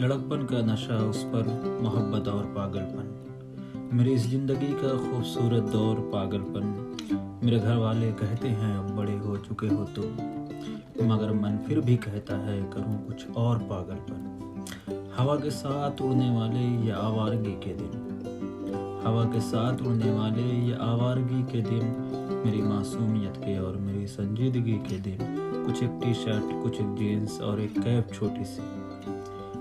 लड़कपन का नशा, उस पर मोहब्बत और पागलपन, मेरी इस जिंदगी का खूबसूरत दौर पागलपन। मेरे घर वाले कहते हैं अब बड़े हो चुके हो तुम, मगर मन फिर भी कहता है करूं कुछ और पागलपन। हवा के साथ उड़ने वाले ये आवारगी के दिन, हवा के साथ उड़ने वाले ये आवारगी के दिन, मेरी मासूमियत के और मेरी संजीदगी के दिन। कुछ एक टी शर्ट, कुछ एक जीन्स और एक कैप छोटी सी,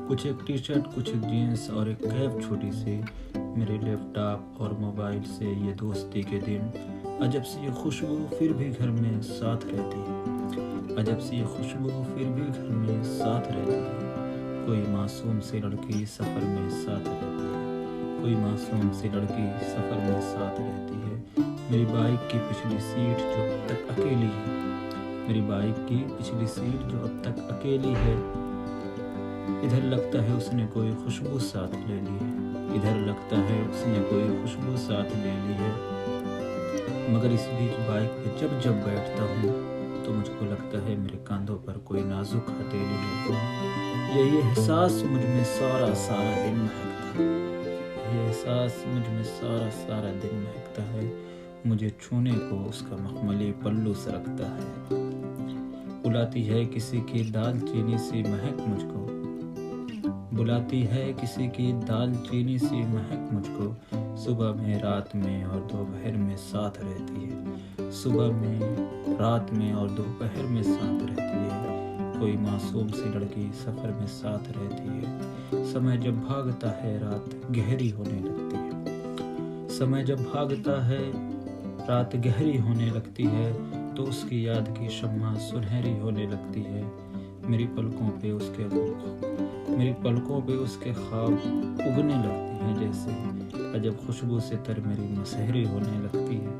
कुछ एक टी शर्ट, कुछ एक जीन्स और एक कैप छोटी सी, मेरे लैपटॉप और मोबाइल से ये दोस्ती के दिन। अजब सी ये खुशबू फिर भी घर में साथ रहती है, अजब सी ये खुशबू फिर भी घर में साथ रहती है। कोई मासूम सी लड़की सफ़र में साथ रहती है, कोई मासूम सी लड़की सफ़र में साथ रहती है। मेरी बाइक की पिछली सीट जो अब तक अकेली है, मेरी बाइक की पिछली सीट जो अब तक अकेली है, इधर लगता है उसने कोई खुशबू साथ ले ली है, इधर लगता है उसने कोई खुशबू साथ ले ली है। मगर इस बीच बाइक पे जब जब बैठता हूँ तो मुझको लगता है मेरे कांधों पर कोई नाजुक हथेली है। यही एहसास मुझ में सारा सारा दिन महकता है, यही एहसास मुझ में सारा सारा दिन महकता है। मुझे छूने को उसका मखमली पल्लू सरकता है। बुलाती है किसी की दाल चीनी सी महक मुझको, बुलाती है किसी की दाल चीनी सी महक मुझको। सुबह में, रात में और दोपहर में साथ रहती है, सुबह में, रात में और दोपहर में साथ रहती है। कोई मासूम सी लड़की सफ़र में साथ रहती है। समय जब भागता है रात गहरी होने लगती है, समय जब भागता है रात गहरी होने लगती है, तो उसकी याद की शम्मा सुनहरी होने लगती है। मेरी पलकों पे उसके ख्वाब उगने लगते हैं जैसे, अजब खुशबू से तर मेरी मसहरी होने लगती है।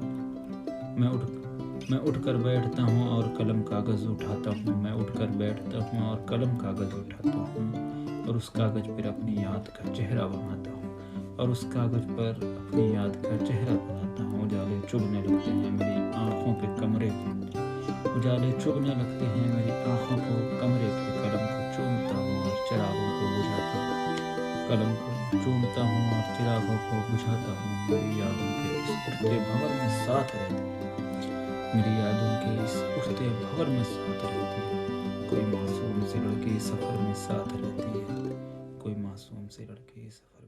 मैं उठकर बैठता हूँ और कलम कागज़ उठाता हूँ, मैं उठकर बैठता हूँ और कलम कागज़ उठाता हूँ, और उस कागज़ पर अपनी याद का चेहरा बनाता हूँ, और उस कागज़ पर अपनी याद का चेहरा बनाता हूँ। उजाले चुभने लगते हैं मेरी आँखों के कमरे पे, उजाले चुभने लगते हैं मेरी आँखों को कमरे पे। कलम को चूमता हूँ और चिरागों को बुझाता हूँ, कलम को चूमता हूँ और चिरागों को बुझाता हूँ। मेरी यादों के इस उठते भंवर में साथ रहती है, मेरी यादों के इस उठते भंवर में साथ रहती है। कोई मासूम सी लड़की सफ़र में साथ रहती है, कोई मासूम सी लड़की सफ़र